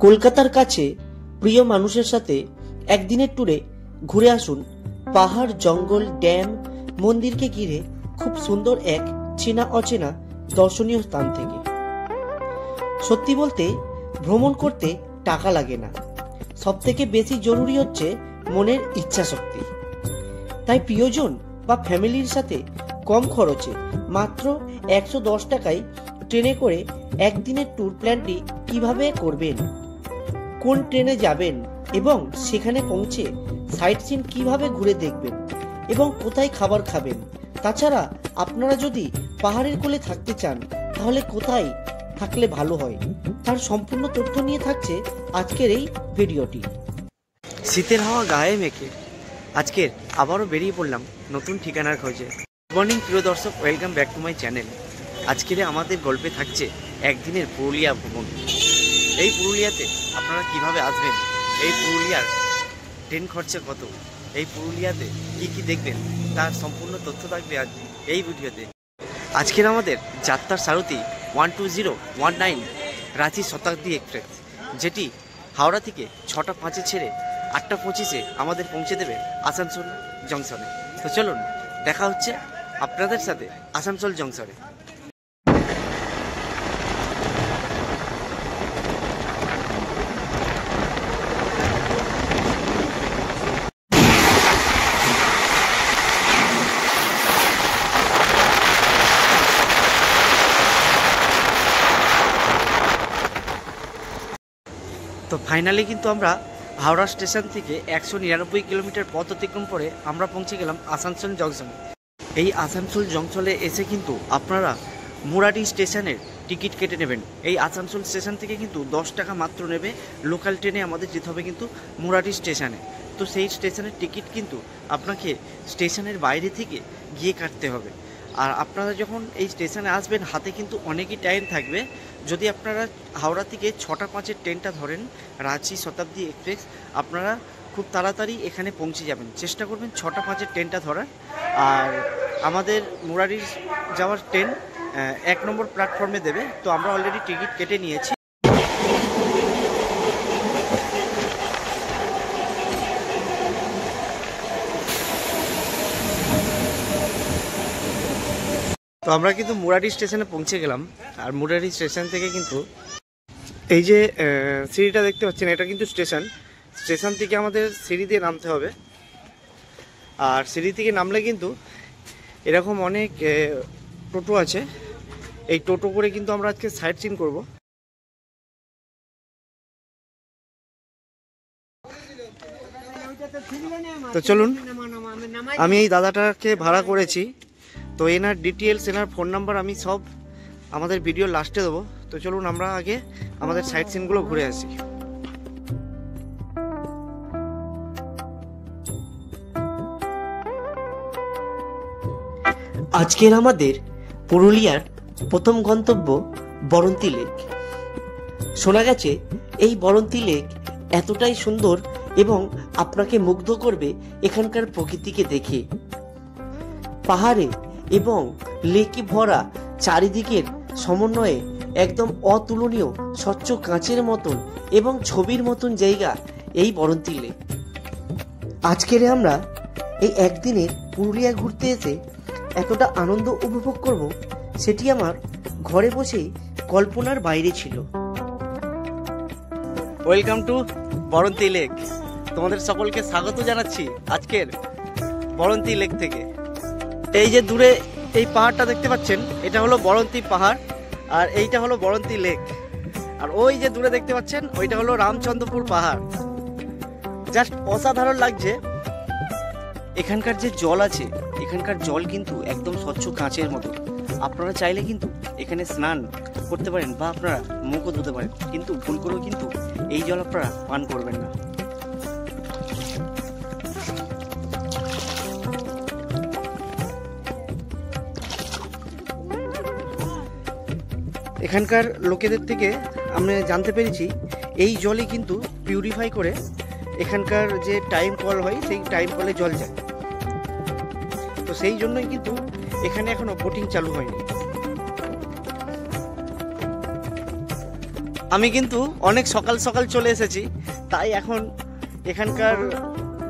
কলকাতার কাছে প্রিয় মানুষের সাথে একদিনের ট্যুরে ঘুরে আসুন পাহাড়, জঙ্গল, ড্যাম, মন্দিরকে ঘিরে খুব সুন্দর এক চেনা অচেনা দর্শনীয় স্থান থেকে। সত্যি বলতে ভ্রমণ করতে টাকা লাগে না, সব থেকে বেশি জরুরি হচ্ছে মনের ইচ্ছা শক্তি। তাই প্রিয়জন বা ফ্যামিলির সাথে কম খরচে মাত্র 110 টাকায় ট্রেনে করে একদিনের ট্যুর প্ল্যানটি কিভাবে করবেন, কোন ট্রেনে যাবেন এবং সেখানে পৌঁছে সাইট সিন কিভাবে ঘুরে দেখবেন এবং কোথায় খাবার খাবেন, তাছাড়া আপনারা যদি পাহাড়ের কোলে থাকতে চান তাহলে কোথায় থাকলে ভালো হয়, তার সম্পূর্ণ তথ্য নিয়ে থাকছে আজকের এই ভিডিওটি। শীতের হাওয়া গায়ে মেখে আজকের আবারও বেরিয়ে পড়লাম নতুন ঠিকানার খোঁজে। গুড মর্নিং প্রিয় দর্শক, welcome back to my channel. আজকের আমাদের গল্পে থাকছে একদিনের পুরুলিয়া ভ্রমণ। এই পুরুলিয়াতে আপনারা কিভাবে আসবেন, এই পুরুলিয়ার ট্রেন খরচা কত, এই পুরুলিয়াতে কি কি দেখবেন, তার সম্পূর্ণ তথ্য থাকবে আজ এই ভিডিওতে। আজকের আমাদের যাত্রার সারথি 12019 রাঁচি শতাব্দী এক্সপ্রেস, যেটি হাওড়া থেকে 6টা 5-এ ছেড়ে 8টা 25-এ আমাদের পৌঁছে দেবে আসানসোল জংশনে। তো চলুন দেখা হচ্ছে আপনাদের সাথে আসানসোল জংশনে। তো ফাইনালি কিন্তু আমরা হাওড়া স্টেশন থেকে 199 কিলোমিটার পথ অতিক্রম করে আমরা পৌঁছে গেলাম আসানসোল জংশন। এই আসানসোল জংশনে এসে কিন্তু আপনারা মুরাডি স্টেশনের টিকিট কেটে নেবেন। এই আসানসোল স্টেশন থেকে কিন্তু 10 টাকা মাত্র নেবে, লোকাল ট্রেনে আমাদের যেতে হবে কিন্তু মুরাডি স্টেশনে। তো সেই স্টেশনের টিকিট কিন্তু আপনাকে স্টেশনের বাইরে থেকে গিয়ে কাটতে হবে। আর আপনারা যখন এই স্টেশনে আসবেন হাতে কিন্তু অনেকই টাইম থাকবে। যদি আপনারা হাওড়া থেকে 6টা 5-এর ট্রেনটা ধরেন রাঁচি শতাব্দী এক্সপ্রেস, আপনারা খুব তাড়াতাড়ি এখানে পৌঁছে যাবেন। চেষ্টা করবেন 6টা 5-এর ট্রেনটা ধরার। আর আমাদের মুরারি যাওয়ার ট্রেন 1 নম্বর প্ল্যাটফর্মে দেবে। তো আমরা অলরেডি টিকিট কেটে নিয়েছি। তো আমরা কিন্তু মুরারি স্টেশনে পৌঁছে গেলাম। আর মুরারি স্টেশন থেকে কিন্তু এই যে সিঁড়িটা দেখতে পাচ্ছেন, এটা কিন্তু স্টেশন থেকে আমাদের সিঁড়ি দিয়ে নামতে হবে। আর সিঁড়ি থেকে নামলে কিন্তু এরকম অনেক টোটো আছে, এই টোটো করে কিন্তু আমরা আজকে সাইট সিন করবো। তো চলুন, আমি এই দাদাটাকে ভাড়া করেছি, তো এনার ডিটেলস, এনার ফোন নাম্বার আমি সব আমাদের ভিডিও লাস্টে দেবো। তো চলুন আমরা আগে আমাদের সাইট সিনগুলো ঘুরে আসি। আজকের আমাদের পুরুলিয়ার প্রথম গন্তব্য বরন্তী লেক। শোনা গেছে এই বরন্তী লেক এতটাই সুন্দর এবং আপনাকে মুগ্ধ করবে এখানকার প্রকৃতিকে দেখে। পাহাড়ে এবং লেকে ভরা চারিদিকের সমন্বয়ে একদম অতুলনীয় স্বচ্ছ কাঁচের মতন এবং ছবির মতন জায়গা এই বরন্তী লেক। আজকের আমরা এই একদিনে পুরুলিয়া ঘুরতে এসে এতটা আনন্দ উপভোগ করব, সেটি আমার ঘরে বসেই কল্পনার বাইরে ছিল। Welcome to Baranti lake. তোমাদের সকলকে স্বাগত জানাচ্ছি আজকের বরন্তী লেক থেকে। এই যে দূরে এই পাহাড়টা দেখতে পাচ্ছেন, এটা হলো বরন্তী পাহাড়, আর এইটা হলো বরন্তী লেক। আর ওই যে দূরে দেখতে পাচ্ছেন ওইটা হলো রামচন্দ্রপুর পাহাড়। জাস্ট অসাধারণ লাগছে। এখানকার যে জল আছে, এখানকার জল কিন্তু একদম স্বচ্ছ কাঁচের মতো। আপনারা চাইলে কিন্তু এখানে স্নান করতে পারেন বা আপনারা মুখও ধুতে পারেন, কিন্তু ভুল করেও কিন্তু এই জল আপনারা পান করবেন না। এখানকার লোকেদের থেকে আমরা জানতে পেরেছি এই জলই কিন্তু পিউরিফাই করে এখানকার যে টাইম কল হয় সেই টাইম কলে জল যায়। তো সেই জন্যই কিন্তু এখানে এখনো বোটিং চালু হয়নি। আমি কিন্তু অনেক সকাল সকাল চলে এসেছি, তাই এখন এখানকার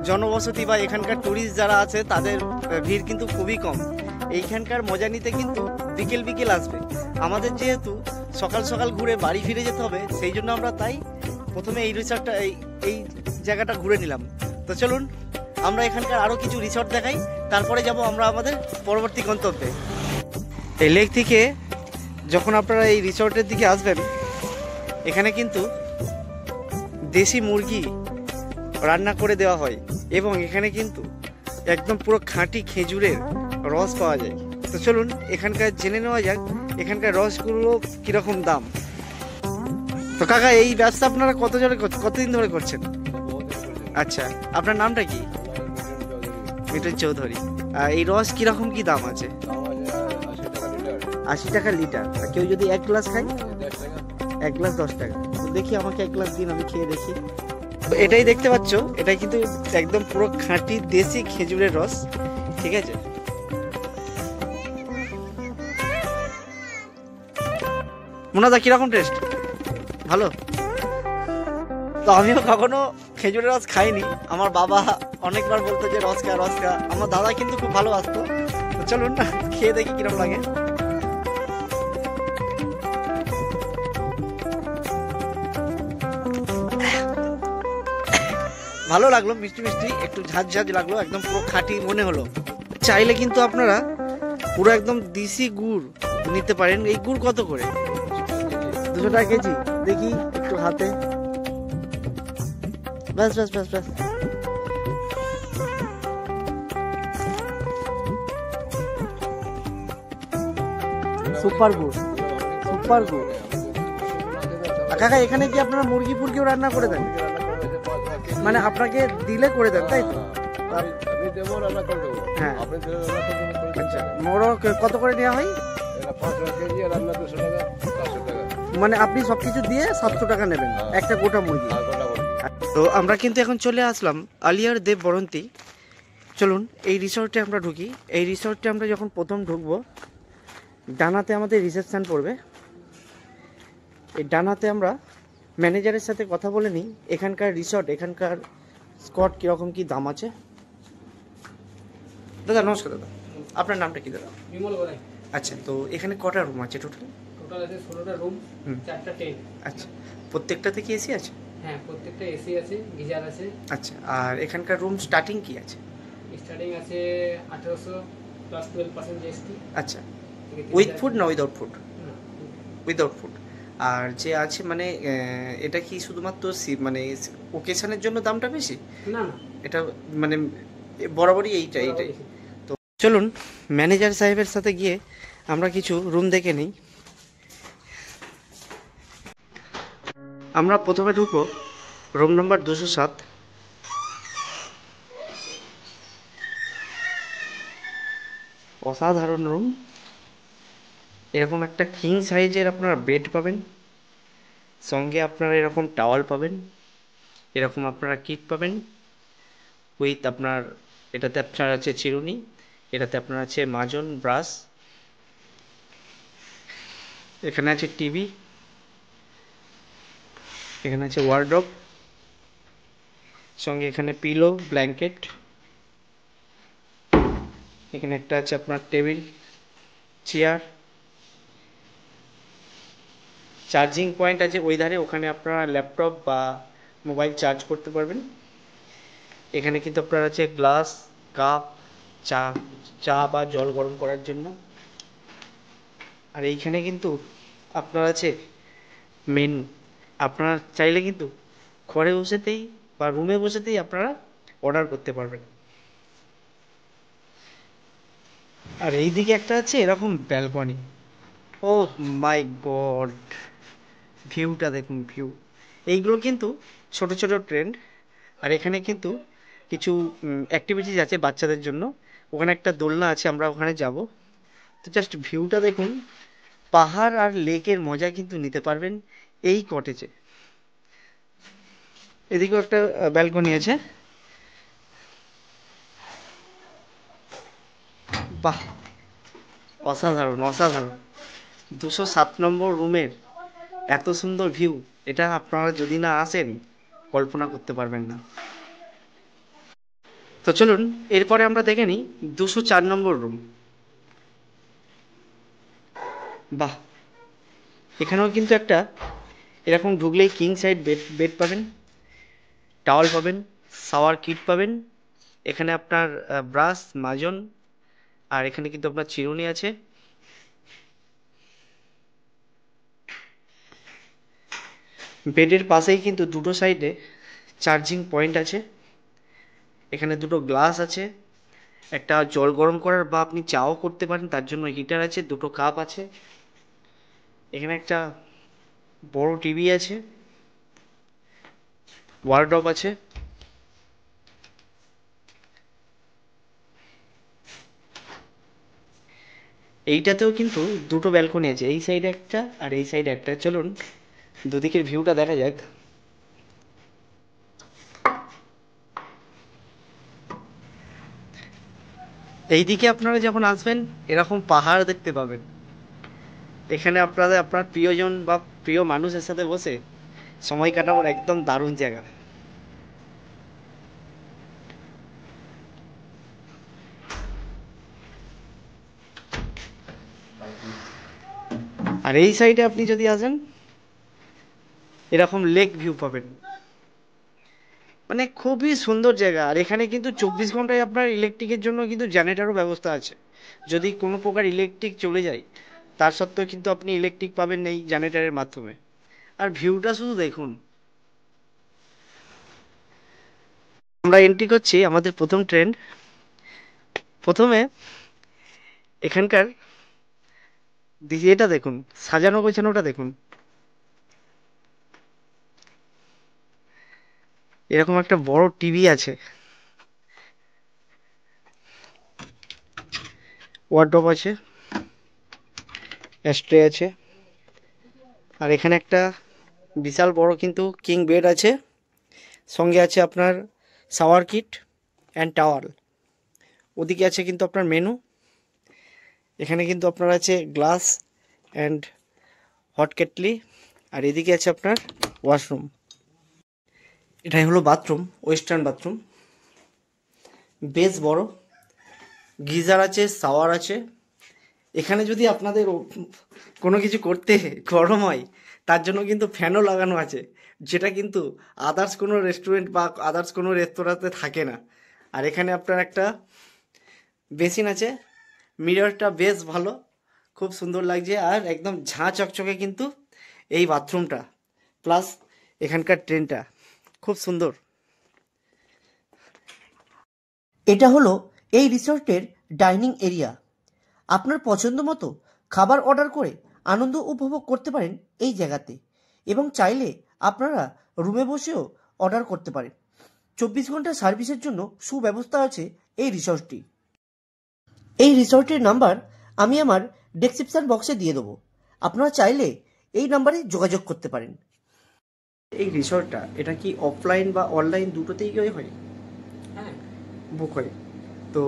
জনবসতি বা এখানকার ট্যুরিস্ট যারা আছে তাদের ভিড় কিন্তু খুবই কম। এইখানকার মজা নিতে কিন্তু বিকেল বিকেল আসবে। আমাদের যেহেতু সকাল সকাল ঘুরে বাড়ি ফিরে যেতে হবে, সেই জন্য আমরা তাই প্রথমে এই রিসর্টটা এই জায়গাটা ঘুরে নিলাম। তো চলুন আমরা এখানকার আরও কিছু রিসর্ট দেখাই, তারপরে যাব আমরা আমাদের পরবর্তী গন্তব্যে। এই লেক থেকে যখন আপনারা এই রিসর্টের দিকে আসবেন, এখানে কিন্তু দেশি মুরগি রান্না করে দেওয়া হয় এবং এখানে কিন্তু একদম পুরো খাঁটি খেজুরের রস পাওয়া যায়। তো চলুন এখানকার জেনে নেওয়া যাক এখানকার রসগুলো কীরকম দাম। তো কাকা, এই ব্যবসা আপনারা কতদিন ধরে করছেন? আচ্ছা, আপনার নামটা কি? মিঠুন চৌধুরী। এই রস কীরকম কি দাম আছে? 80 টাকা লিটার। কেউ যদি 1 গ্লাস খায়? 1 গ্লাস 10 টাকা। দেখি আমাকে 1 গ্লাস দিন, আমি খেয়ে দেখি। এটাই দেখতে পাচ্ছ, এটাই কিন্তু একদম পুরো খাঁটি দেশি খেজুরের রস। ঠিক আছে, মোনাদা কিরকম টেস্ট? ভালো? তো আমিও কখনো খেজুরের রস খাইনি। আমার বাবা অনেকবার বলতো যে রস খা রস খা। আমার দাদা কিন্তু খুব ভালোবাসতো। চলুন না খেয়ে দেখি কিরকম লাগে। ভালো লাগলো, মিষ্টি মিষ্টি, একটু ঝাঁঝ ঝাঁঝ লাগলো, একদম পুরো খাঁটি মনে হলো। চাইলে কিন্তু আপনারা পুরো একদম দেশি গুড় নিতে পারেন। এই গুড় কত করে? 200 টাকা কেজি। দেখি একটু হাতে। ব্যাস ব্যাস ব্যাস ব্যাস। সুপার গুড়, সুপার গুড়। কাকা, এখানে কি আপনারা মুরগি ফুরগিও রান্না করে দেন? মানে আপনাকে দিলে করে দেন, তাই তো? হ্যাঁ। আচ্ছা, মোড়ক কত করে নেওয়া হয়? মানে আপনি সবকিছু দিয়ে 700 টাকা নেবেন একটা গোটা মুরগি। তো আমরা কিন্তু এখন চলে আসলাম আলিয়ার দেব বরন্তী। চলুন এই রিসর্টে আমরা ঢুকি। এই রিসর্টে আমরা যখন প্রথম ঢুকবো, ডানাতে আমাদের রিসেপশন পড়বে। এই ডানাতে আমরা ম্যানেজারের সাথে কথা বলে নিই এখানকার রিসর্ট, এখানকার স্কট কীরকম কী দাম আছে। দাদা নমস্কার। দাদা আপনার নামটা কি দাদা? বিমল গড়াই। আচ্ছা, তো এখানে কটা রুম আছে টোটাল? টোটাল আছে 16টা রুম, 4টা টেন্ট। আচ্ছা, প্রত্যেকটাতে কি এসি আছে? হ্যাঁ, প্রত্যেকটা এসি আছে, গিজার আছে। আচ্ছা, আর এখানকার রুম স্টার্টিং কি আছে? স্টার্টিং আছে 1800 প্লাস 12% জিএসটি। আচ্ছা, উইথ ফুড না উইদাউট ফুড? Without food. আর যে আছে মানে এটা কি শুধুমাত্র মানে ওকেশনের জন্য দামটা বেশি? না না, এটা মানে বরাবরই এইটাই। তো চলুন ম্যানেজার সাহেবের সাথে গিয়ে আমরা কিছু রুম দেখে নিই। আমরা প্রথমে ঢুকবো রুম নাম্বার 207। অসাধারণ রুম। এরকম একটা কিং সাইজের আপনারা বেড পাবেন, সঙ্গে আপনারা এরকম টাওয়াল পাবেন, এরকম আপনারা কিট পাবেন উইথ আপনার, এটাতে আপনার আছে চিরুনি, এটাতে আপনার আছে মাজন, ব্রাশ, এখানে আছে টিভি, এখানে আছে ওয়ার্ডরোব, সঙ্গে এখানে পিলো, ব্ল্যাঙ্কেট, এখানে একটা আছে আপনার টেবিল, চেয়ার, চার্জিং পয়েন্ট আছে ওই ধারে, ওখানে আপনারা ল্যাপটপ বা মোবাইল চার্জ করতে পারবেন। এখানে কিন্তু আপনার আছে গ্লাস, কাপ, চা বা জল গরম করার জন্য। আর এইখানে কিন্তু আপনার আছে মেনু। আপনারা চাইলে কিন্তু ঘরে বসেতেই বা রুমে বসেতেই আপনারা অর্ডার করতে পারবেন। আর এই দিকে একটা আছে এরকম ব্যালকনি। ও মাই গড, ভিউটা দেখুন, ভিউ। এইগুলো কিন্তু ছোট ছোট ট্রেন্ড। আর এখানে কিন্তু কিছু অ্যাক্টিভিটিস আছে বাচ্চাদের জন্য। ওখানে একটা দোলনা আছে, আমরা ওখানে যাব। তো জাস্ট ভিউটা দেখুন, পাহাড় আর লেকের মজা কিন্তু নিতে পারবেন এই কটেজে। এদিকেও একটা ব্যালকনি আছে। বাহ, অসাধারণ অসাধারণ। 207 নম্বর রুমের এত সুন্দর ভিউ, এটা আপনারা যদি না আসেন কল্পনা করতে পারবেন না। তো চলুন এরপরে আমরা দেখে নিই 204 নম্বর রুম। বাহ, এখানেও কিন্তু একটা এরকম ঢুকলেই কিং সাইড বেড পাবেন, টাওয়াল পাবেন, শাওয়ার কিট পাবেন, এখানে আপনার ব্রাশ মাজন, আর এখানে কিন্তু আপনার চিরুনি আছে। বেডের পাশেই কিন্তু দুটো সাইডে চার্জিং পয়েন্ট আছে, এখানে দুটো গ্লাস আছে, একটা জল গরম করার বা আপনি চাও করতে পারেন তার জন্য হিটার আছে, দুটো কাপ আছে, এখানে একটা বড় টিভি আছে, ওয়ার্ডরোব আছে। এইটাতেও কিন্তু দুটো ব্যালকনি আছে, এই সাইডে একটা আর এই সাইডে একটা। চলুন দুদিকের ভিউটা দেখা যাক। এইদিকে আপনারা যখন আসবেন এরকম পাহাড় দেখতে পাবেন, এখানে আপনার প্রিয়জন বা প্রিয় মানুষের সাথে বসে সময় কাটানোর একদম দারুণ জায়গা। আর এই সাইডে আপনি যদি আসেন এরকম লেক ভিউ পাবেন, মানে খুবই সুন্দর জায়গা। আর এখানে কিন্তু 24 ঘন্টায় আপনার ইলেকট্রিকের জন্য কিন্তু জেনারেটরও ব্যবস্থা আছে, যদি কোনো প্রকার ইলেকট্রিক চলে যায় তার সত্ত্বেও কিন্তু আপনি ইলেকট্রিক পাবেন এই জেনারেটরের মাধ্যমে। আর ভিউটা শুধু দেখুন। আমরা এন্ট্রি করছি আমাদের প্রথম ট্রেন। প্রথমে এখানকার এটা দেখুন, সাজানো গোছানোটা দেখুন, এরকম একটা বড় টিভি আছে, ওয়ার্ডরোব আছে, অ্যাস্ট্রে আছে, আর এখানে একটা বিশাল বড় কিন্তু কিং বেড আছে, সঙ্গে আছে আপনার শাওয়ার কিট অ্যান্ড টাওয়াল। ওদিকে আছে কিন্তু আপনার মেনু, এখানে কিন্তু আপনার আছে গ্লাস অ্যান্ড হট কেটলি, আর এদিকে আছে আপনার ওয়াশরুম। এটাই হলো বাথরুম, ওয়েস্টার্ন বাথরুম, বেশ বড়, গিজার আছে, শাওয়ার আছে। এখানে যদি আপনাদের কোনো কিছু করতে গরম হয় তার জন্য কিন্তু ফ্যানও লাগানো আছে, যেটা কিন্তু আদার্স কোনো রেস্টুরেন্ট বা আদার্স কোনো রেস্তোরাঁতে থাকে না। আর এখানে আপনার একটা বেসিন আছে, মিররটা বেশ ভালো, খুব সুন্দর লাগছে, আর একদম ঝাঁ চকচকে কিন্তু এই বাথরুমটা, প্লাস এখানকার ট্রেনটা খুব সুন্দর। এটা হলো এই রিসর্টের ডাইনিং এরিয়া। আপনার পছন্দ মতো খাবার অর্ডার করে আনন্দ উপভোগ করতে পারেন এই জায়গাতে, এবং চাইলে আপনারা রুমে বসেও অর্ডার করতে পারেন। 24 ঘন্টা সার্ভিসের জন্য সুব্যবস্থা আছে এই রিসর্টটি। এই রিসর্টের নাম্বার আমি আমার ডেসক্রিপশন বক্সে দিয়ে দেবো, আপনারা চাইলে এই নাম্বারে যোগাযোগ করতে পারেন। এই রিসর্টটা এটা কি অফলাইন বা অনলাইন দুটোতেই হয়? হ্যাঁ, বুক হয়। তো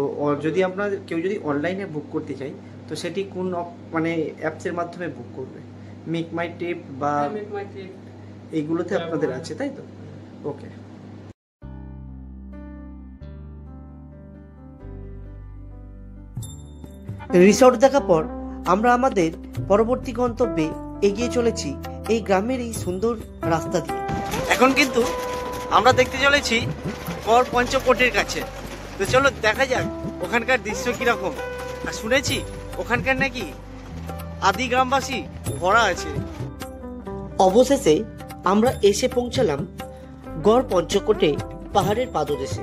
যদি আপনার কেউ যদি অনলাইনে বুক করতে চায় তো সেটি কোন মানে অ্যাপসের মাধ্যমে বুক করবে? মেক মাই ট্রিপ বা এইগুলোতে আপনাদের আছে, তাই তো? ওকে। রিসর্ট দেখার পর আমরা আমাদের পরবর্তী গন্তব্যে এগিয়ে চলেছি এই গ্রামের এই সুন্দর রাস্তা দিয়ে। এখন কিন্তু আমরা দেখতে চলেছি গড় পঞ্চকোটির কাছে। তো চলো দেখা যাক ওখানকার দৃশ্য কিরকম। আর শুনেছি ওখানকার নাকি আদি গ্রামবাসী ভরা আছে। অবশেষে আমরা এসে পৌঁছালাম গড় পঞ্চকোটে পাহাড়ের পাদদেশে,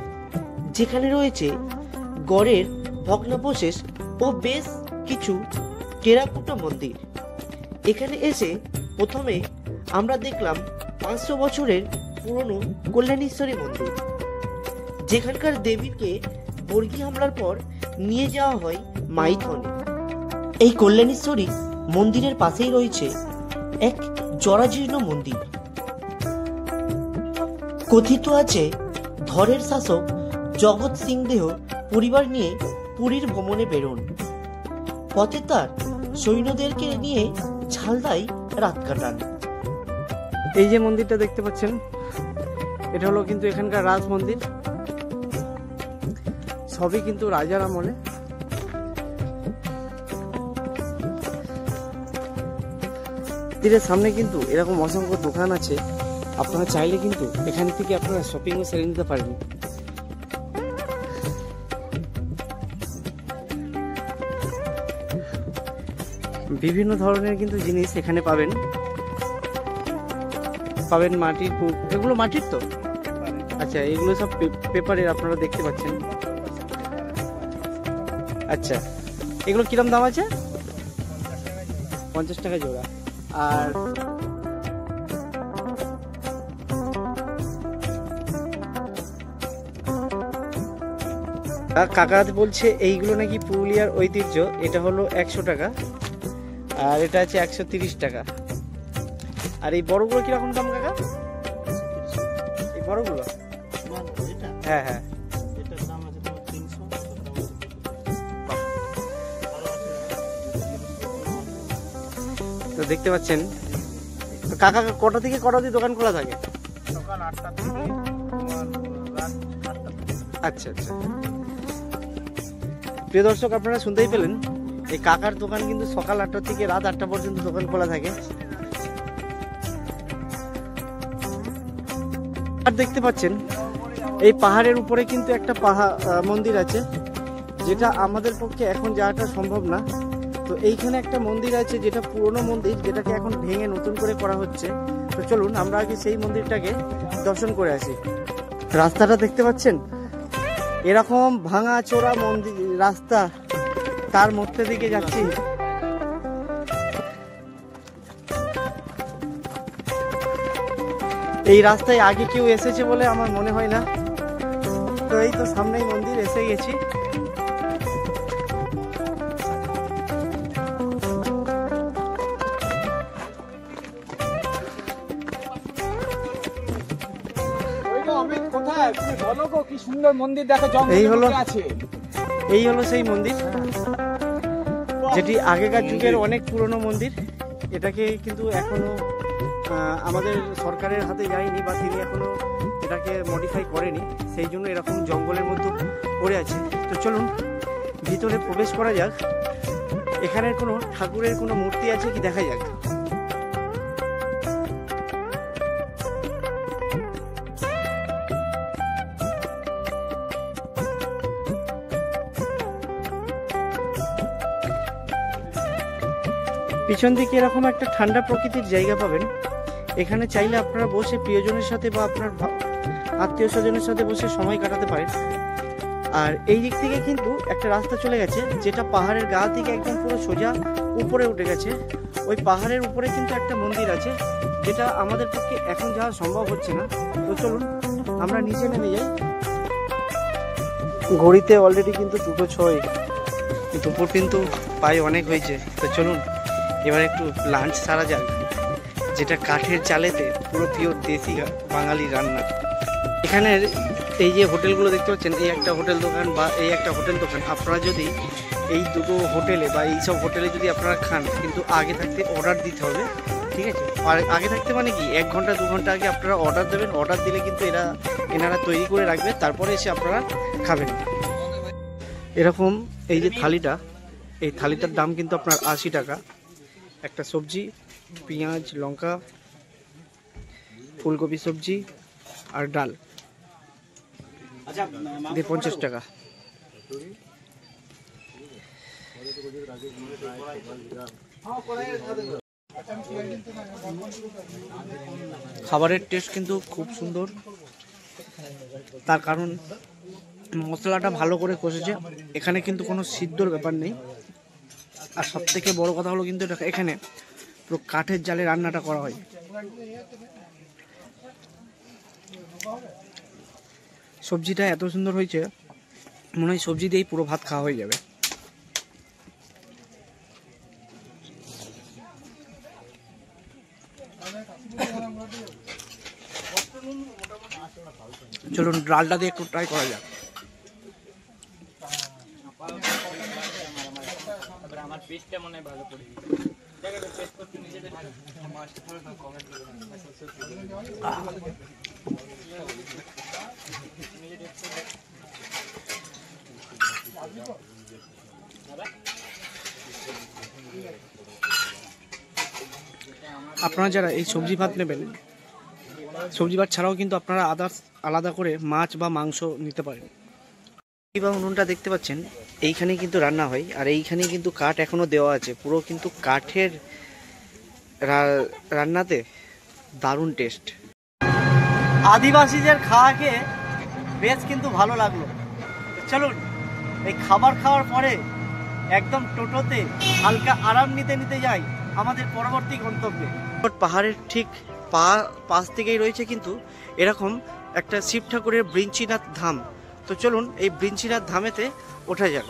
যেখানে রয়েছে গড়ের ভগ্নাবশেষ ও বেশ কিছু টেরাকোটা মন্দির। এখানে এসে প্রথমে আমরা দেখলাম 500 বছরের পুরনো কল্যাণেশ্বরী মন্দির, যেখানকার দেবীকে বর্গী হামলার পর নিয়ে যাওয়া হয় মাইথনে। এই কল্যাণেশ্বরী মন্দিরের পাশেই রয়েছে এক জরাজীর্ণ মন্দির। কথিত আছে ধরের শাসক জগৎ সিং দেহ পরিবার নিয়ে পুরীর ভ্রমণে বেরোন, পথে তার সৈন্যদেরকে নিয়ে ঝালদায় রাত কাটান। এই যে মন্দিরটা দেখতে পাচ্ছেন, এটা হলো কিন্তু এখানকার রাজ মন্দির, সবই কিন্তু রাজার আমলে। মন্দিরের সামনে কিন্তু এরকম অসংখ্য দোকান আছে, আপনারা চাইলে কিন্তু এখান থেকে আপনারা শপিংও সেরে নিতে পারেন। বিভিন্ন ধরনের কিন্তু জিনিস এখানে পাবেন। মাটির কূপ, এগুলো মাটির তো, আচ্ছা এগুলো সব পেপারের আপনারা দেখতে পাচ্ছেন। আচ্ছা এগুলো কিরম দাম আছে? 50 টাকা জোড়া। আর কাকা বলছে এইগুলো নাকি পুরুলিয়ার ঐতিহ্য, এটা হলো 100 টাকা, আর এটা আছে 130 টাকা। আর এই বড়গুলো কিরকম দাম কাকা? এই বড়গুলো? হ্যাঁ হ্যাঁ, তো দেখতে পাচ্ছেন। কাকা কটা থেকে কটা অবধি দোকান খোলা থাকে? সকাল 8টা থেকে রাত 8টা। আচ্ছা আচ্ছা। প্রিয় দর্শক, আপনারা শুনতেই পেলেন, এই কাকার দোকান কিন্তু সকাল 8টা থেকে রাত 8টা পর্যন্ত দোকান খোলা থাকে। আর দেখতে পাচ্ছেন এই পাহাড়ের উপরে কিন্তু একটা মন্দির আছে, যেটা আমাদের পক্ষে এখন যাওয়াটা সম্ভব না। তো এইখানে একটা মন্দির আছে, যেটা পুরনো মন্দির, যেটাকে এখন ভেঙে নতুন করে করা হচ্ছে। তো চলুন আমরা আগে সেই মন্দিরটাকে দর্শন করে আসি। রাস্তাটা দেখতে পাচ্ছেন, এরকম ভাঙা চোরা মন্দির রাস্তা, তার মধ্যে দিকে যাচ্ছি। এই রাস্তায় আগে কেউ এসেছে বলে আমার মনে হয় না। তো এই তো সামনেই মন্দির, এসে গেছি। কি সুন্দর মন্দির দেখো, এই হলো সেই মন্দির, যেটি আগেকার যুগের অনেক পুরনো মন্দির। এটাকে কিন্তু এখনো আমাদের সরকারের হাতে যায়নি, বা তিনি এখনো এটাকে মডিফাই করেনি, সেই জন্য এরকম জঙ্গলের মধ্যে পড়ে আছে। তো চলুন ভিতরে প্রবেশ করা যাক। এখানের কোনো ঠাকুরের কোনো মূর্তি আছে কি দেখা যাক। পিছন দিকে এরকম একটা ঠান্ডা প্রকৃতির জায়গা পাবেন। এখানে চাইলে আপনারা বসে প্রিয়জনের সাথে বা আপনার আত্মীয় স্বজনের সাথে বসে সময় কাটাতে পারেন। আর এই দিক থেকে কিন্তু একটা রাস্তা চলে গেছে, যেটা পাহাড়ের গা থেকে একদম পুরো সোজা উপরে উঠে গেছে। ওই পাহাড়ের উপরে কিন্তু একটা মন্দির আছে, যেটা আমাদের পক্ষে এখন যাওয়া সম্ভব হচ্ছে না। তো চলুন আমরা নিচে নেমে যাই। ঘড়িতে অলরেডি কিন্তু 2:06, দুপুর কিন্তু প্রায় অনেক হয়েছে। তো চলুন এবার একটু লাঞ্চ সারা যাক, যেটা কাঠের চালেতে পুরো পিওর দেশি বাঙালি রান্না। এখানের এই যে হোটেলগুলো দেখতে পাচ্ছেন, এই একটা হোটেল দোকান বা এই একটা হোটেল দোকান, আপনারা যদি এই দুটো হোটেলে বা এইসব হোটেলে যদি আপনারা খান, কিন্তু আগে থাকতে অর্ডার দিতে হবে, ঠিক আছে? আর আগে থাকতে মানে কি 1 ঘন্টা 2 ঘন্টা আগে আপনারা অর্ডার দেবেন। অর্ডার দিলে কিন্তু এনারা তৈরি করে রাখবে, তারপরে এসে আপনারা খাবেন। এরকম এই যে থালিটা, এই থালিটার দাম কিন্তু আপনার 80 টাকা। একটা সবজি, পেঁয়াজ, লঙ্কা, ফুলকপি সবজি আর ডাল দিয়ে 50 টাকা। খাবারের টেস্ট কিন্তু খুব সুন্দর, তার কারণ মশলাটা ভালো করে কষেছে। এখানে কিন্তু কোনো সিদ্ধর ব্যাপার নেই। আর সব থেকে বড় কথা হলো কিন্তু এখানে পুরো কাঠের জালে রান্নাটা করা হয়। সবজিটা এত সুন্দর হয়েছে, মনে হয় সবজি দিয়েই পুরো ভাত খাওয়া হয়ে যাবে। চলুন ডালটা দিয়ে একটু ট্রাই করা যাক। আমার পিসটা মনে হয় ভালো করে আপনারা যারা এই সবজি ভাত নেবেন, সবজি ভাত ছাড়াও কিন্তু আপনারা আলাদা করে মাছ বা মাংস নিতে পারেন। বা উনুনটা দেখতে পাচ্ছেন, এইখানে কিন্তু রান্না হয়, আর এইখানে কিন্তু কাঠ এখনো দেওয়া আছে। পুরো কিন্তু কাঠের রান্নাতে দারুণ টেস্ট। আদিবাসীদের খাওয়া খেয়ে বেশ কিন্তু ভালো লাগলো। চলুন এই খাবার খাওয়ার পরে একদম টোটোতে হালকা আরাম নিতে নিতে যাই আমাদের পরবর্তী গন্তব্যে। পাহাড়ের ঠিক পাশ থেকেই রয়েছে কিন্তু এরকম একটা শিব ঠাকুরের বৃঞ্চিনাথ ধাম। তো চলুন এই বৃঞ্চিনাথ ধামেতে ওঠা যাক।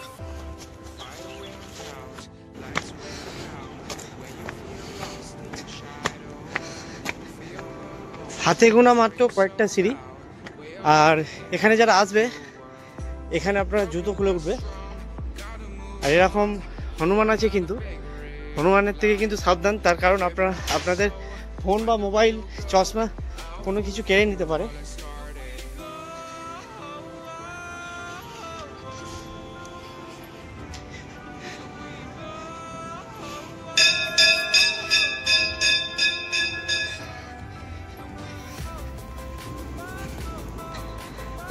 হাতে গোনা মাত্র কয়েকটা সিঁড়ি, আর এখানে যারা আসবে এখানে আপনারা জুতো খুলে উঠবে। আর এরকম হনুমান আছে, কিন্তু হনুমানের থেকে কিন্তু সাবধান, তার কারণ আপনাদের ফোন বা মোবাইল, চশমা কোনো কিছু কেড়ে নিতে পারে।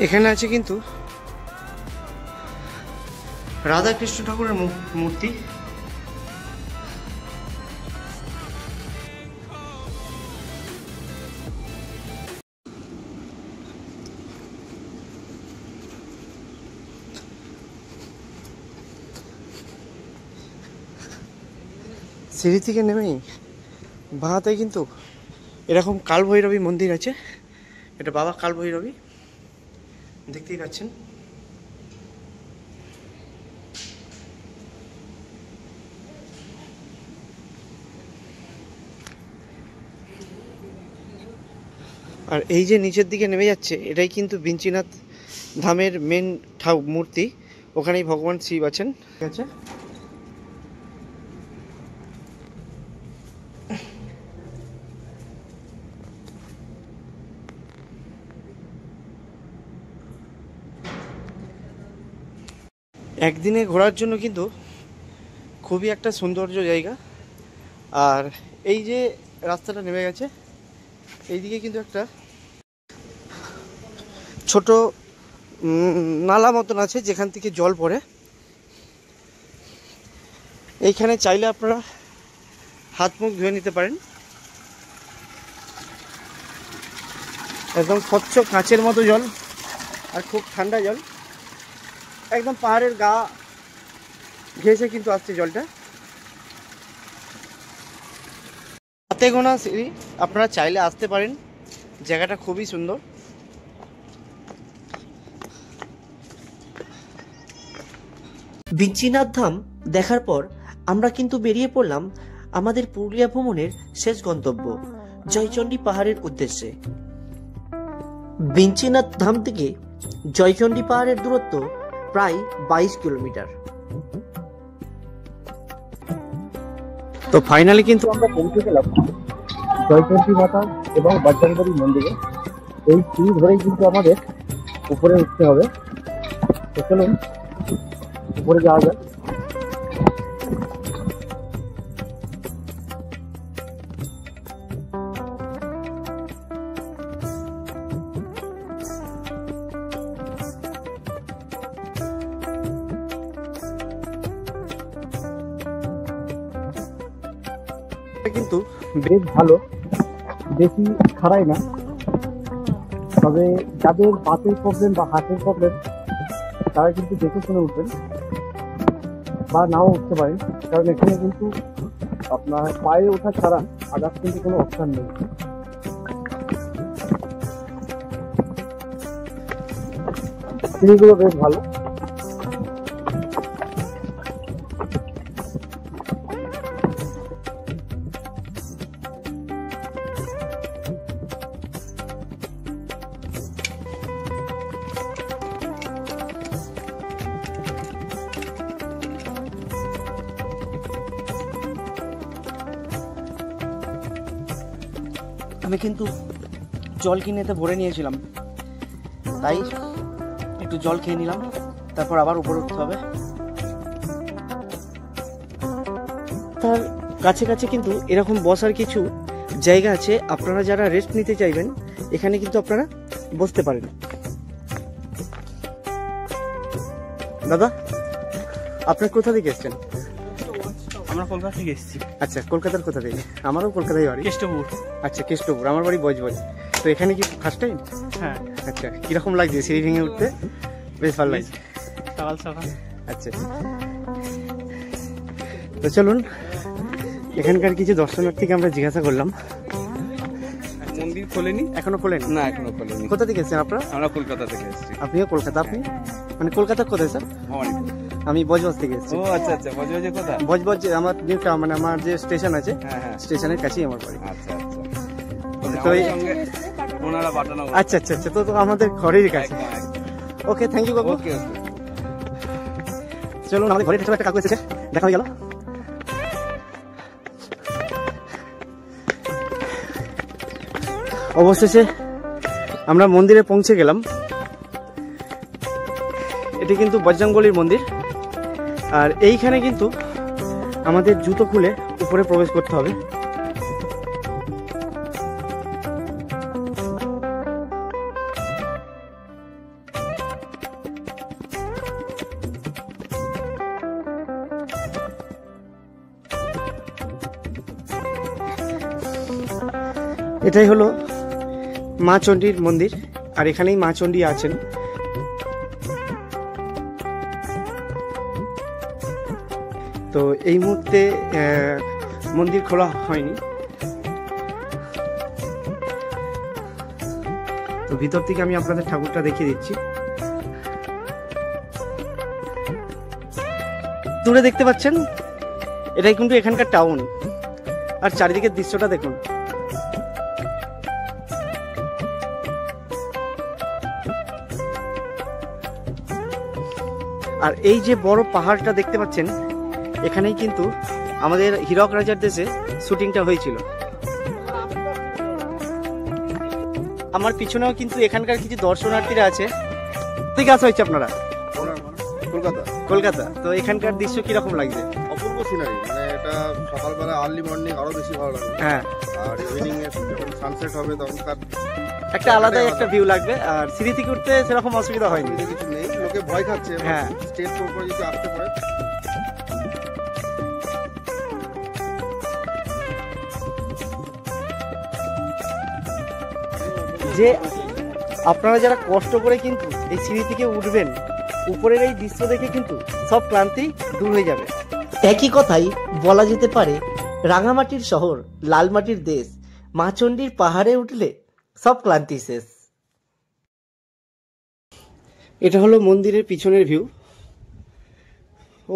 এখানে আছে কিন্তু রাধা কৃষ্ণ ঠাকুরের মূর্তি। সিঁড়ি থেকে নেমেই বাঁহাতে কিন্তু এরকম কালভৈরবী মন্দির আছে। এটা বাবা কালভৈরবী, দেখতেই পাচ্ছেন। আর এই যে নিচের দিকে নেমে যাচ্ছে, এটাই কিন্তু বৃঞ্চিনাথ ধামের মেন মূর্তি। ওখানেই ভগবান শিব আছেন। ঠিক আছে, একদিনে ঘোরার জন্য কিন্তু খুবই একটা সৌন্দর্য জায়গা। আর এই যে রাস্তাটা নেমে গেছে, এইদিকে কিন্তু একটা ছোট নালা মতন আছে যেখান থেকে জল পড়ে। এইখানে চাইলে আপনারা হাত মুখ ধুয়ে নিতে পারেন। একদম স্বচ্ছ কাঁচের মতো জল, আর খুব ঠান্ডা জল। একদম পাহাড়ের গা ঘেঁষে কিন্তু আসছে জলটা। হাতে গোনা সিঁড়ি, আপনারা চাইলে আসতে পারেন, জায়গাটা খুবই সুন্দর। বৃঞ্চিনাথ ধাম দেখার পর আমরা কিন্তু বেরিয়ে পড়লাম আমাদের পুরুলিয়া ভ্রমণের শেষ গন্তব্য জয়চণ্ডী পাহাড়ের উদ্দেশ্যে। বৃঞ্চিনাথ ধাম থেকে জয়চণ্ডী পাহাড়ের দূরত্ব প্রায় 22 কিলোমিটার। তো ফাইনালি কিন্তু আমরা পৌঁছে গেলাম জয়চণ্ডী মাতা এবং বজরংবলী মন্দিরে। এই সিঁড়ি ধরেই কিন্তু আমাদের উপরে উঠতে হবে। তো চলুন উপরে যাওয়া যায়। কিন্তু বেশ ভালো, বেশি খারাই না। তবে যাদের বাতের প্রবলেম বা হার্টের প্রবলেম তারা কিন্তু দেখে শুনে উঠবেন, বা নাও উঠতে পারেন, কারণ এখানে কিন্তু আপনার পায়ে ওঠা ছাড়া আদার্স কিন্তু কোনো অপশান নেই। সিঁড়িগুলো বেশ ভালো। আমি কিন্তু জল কিনে এতে ভরে নিয়েছিলাম, তাই একটু জল খেয়ে নিলাম, তারপর আবার উপরে উঠতে হবে। তার কাছে কাছে কিন্তু এরকম বসার কিছু জায়গা আছে, আপনারা যারা রেস্ট নিতে চাইবেন এখানে কিন্তু আপনারা বসতে পারেন। দাদা, আপনার কোথা থেকে এসছেন? আমরা কলকাতা থেকে এসেছি। আচ্ছা, কলকাতার কোথা থেকে? আমারও কলকাতায় বাড়ি। কেষ্টপুর। আচ্ছা, কেষ্টপুর। আমার বাড়ি বজবজ। তো এখানে কি ফার্স্ট টাইম? হ্যাঁ। আচ্ছা, কিরকম লাগছে সিঁড়ি ভেঙে উঠতে? বেশ ভালো লাগছে। সকাল সকাল। আচ্ছা, তো চলুন এখানকার কিছু দর্শনার্থীকে আমরা জিজ্ঞাসা করলাম। মন্দির খোলেনি এখনো খোলেনি? না, এখনো খোলেনি। কোথা থেকে এসেছেন আপনারা? আমরা কলকাতা থেকে এসেছি। আপনিও কলকাতা? আপনি মানে কলকাতার কোথায় স্যার? আমি বজবজ থেকে এসেছি। ও আচ্ছা আচ্ছা, বজবজে কোথায়? বজবজ আমার নিউ টাউন, মানে আমার যে স্টেশন আছে হ্যাঁ হ্যাঁ, স্টেশনের কাছেই আমার বাড়ি। আচ্ছা আচ্ছা। তো আমাদের সঙ্গে ওনারা পাঠানো। আচ্ছা আচ্ছা আচ্ছা, তো আমাদের ঘরেরই কাছে। ওকে, থ্যাংক ইউ কাকু। ওকে ওকে। চলুন, আমাদের ঘরের একটা কাকু এসেছে, দেখা হয়ে গেল। অবশেষে আমরা মন্দিরে পৌঁছে গেলাম। এটি কিন্তু বজরংবলীর মন্দির, আর এইখানে কিন্তু আমাদের জুতো খুলে উপরে প্রবেশ করতে হবে। এটাই হলো মা চণ্ডীর মন্দির, আর এখানেই মা চণ্ডী আছেন। তো এই মুহূর্তে মন্দির খোলা হয়নি, তো ভিতর থেকে আমি আপনাদের ঠাকুরটা দেখিয়ে দিচ্ছি। দূরে দেখতে পাচ্ছেন, এটাই কিন্তু এখানকার টাউন, আর চারিদিকের দৃশ্যটা দেখুন। আর এই যে বড় পাহাড়টা দেখতে পাচ্ছেন, এখানেই কিন্তু আমাদের হীরক রাজার দেশে শুটিংটা হয়েছিল। আমার পিছনেও কিন্তু এখানকার কিছু দর্শনার্থীরা আছে। ঠিক আছে, হয়েছে আপনারা কলকাতা। কলকাতা, তো এখানকার দৃশ্য কিরকম লাগছে? অপূর্ব সিনারি, মানে এটা সকালবেলা আর্লি মর্নিং আরো বেশি ভালো লাগবে। হ্যাঁ, আর ইভিনিং এ যখন সানসেট হবে তখন তার একটা আলাদাই একটা ভিউ লাগবে। আর সিঁড়ি থেকে উঠতে সেরকম অসুবিধা হয়নি, কিছু নেই, লোকে ভয় খাচ্ছে। হ্যাঁ, স্টেজ উপরে যদি আসতে পারে। যে আপনারা যারা কষ্ট করে কিন্তু এই সিঁড়ি থেকে উঠবেন, উপরের এই দৃশ্য দেখে কিন্তু সব ক্লান্তি দূর হয়ে যাবে। একই কথাই বলা যেতে পারে, রাঙামাটির শহর, লাল মাটির দেশ, মা চণ্ডীর পাহাড়ে উঠলে সব ক্লান্তি শেষ। এটা হলো মন্দিরের পিছনের ভিউ।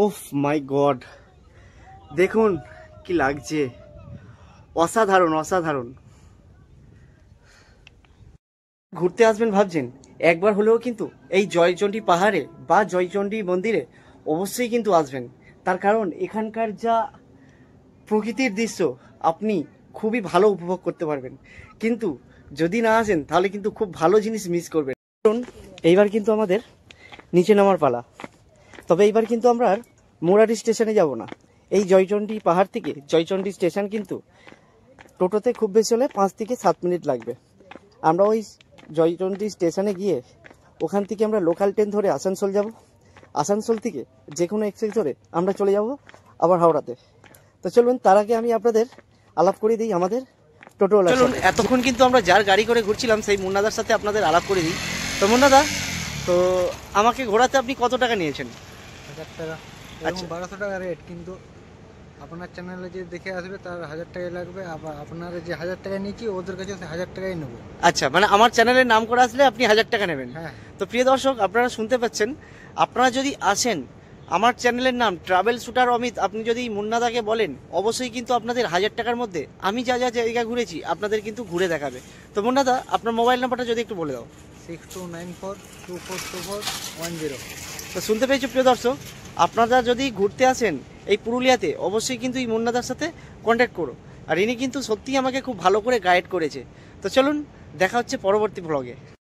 ওফ মাই গড, দেখুন কি লাগছে, অসাধারণ অসাধারণ। ঘুরতে আসবেন ভাবছেন, একবার হলেও কিন্তু এই জয়চণ্ডী পাহাড়ে বা জয়চণ্ডী মন্দিরে অবশ্যই কিন্তু আসবেন। তার কারণ এখানকার যা প্রকৃতির দৃশ্য আপনি খুবই ভালো উপভোগ করতে পারবেন, কিন্তু যদি না আসেন তাহলে কিন্তু খুব ভালো জিনিস মিস করবেন। কারণ এইবার কিন্তু আমাদের নিচে নামার পালা। তবে এইবার কিন্তু আমরা আর মুরারি স্টেশনে যাব না। এই জয়চণ্ডী পাহাড় থেকে জয়চণ্ডী স্টেশন কিন্তু টোটোতে খুব বেশি হলে 5 থেকে 7 মিনিট লাগবে। আমরা ওই জয়চণ্ডী স্টেশনে গিয়ে ওখান থেকে আমরা লোকাল ট্রেন ধরে আসানসোল যাব। আসানসোল থেকে যে কোনো এক্সপ্রেস ধরে আমরা চলে যাব আবার হাওড়াতে। তো চলুন, তার আগে আমি আপনাদের আলাপ করে দিই আমাদের টোটোওয়ালা। চলুন, এতক্ষণ কিন্তু আমরা যার গাড়ি করে ঘুরছিলাম সেই মুন্নাদার সাথে আপনাদের আলাপ করে দিই। তো মুন্নাদা, তো আমাকে ঘোরাতে আপনি কত টাকা নিয়েছেন? 1000 টাকা। আচ্ছা। 1200 টাকা রেট, কিন্তু আপনার চ্যানেলে যে দেখে আসবে তার 1000 টাকাই লাগবে। আবার আপনারা যে 1000 টাকা নিয়েছি ওদের কাছে 1000 টাকাই নেবো। আচ্ছা, মানে আমার চ্যানেলের নাম করে আসলে আপনি 1000 টাকা নেবেন? হ্যাঁ। তো প্রিয় দর্শক, আপনারা শুনতে পাচ্ছেন, আপনারা যদি আসেন, আমার চ্যানেলের নাম ট্রাভেল শুটার অমিত, আপনি যদি মুন্নাদাকে বলেন, অবশ্যই কিন্তু আপনাদের 1000 টাকার মধ্যে আমি যা যা জায়গা ঘুরেছি আপনাদের কিন্তু ঘুরে দেখাবে। তো মুন্নাদা, আপনার মোবাইল নাম্বারটা যদি একটু বলে দাও। 6294242410। তো শুনতে পেয়েছো প্রিয় দর্শক, আপনারা যদি ঘুরতে আসেন এই পুরুলিয়াতে, অবশ্যই কিন্তু এই মুন্নাদার সাথে কন্ট্যাক্ট করো। আর ইনি কিন্তু সত্যিই আমাকে খুব ভালো করে গাইড করেছে। তো চলুন দেখা হচ্ছে পরবর্তী ব্লগে।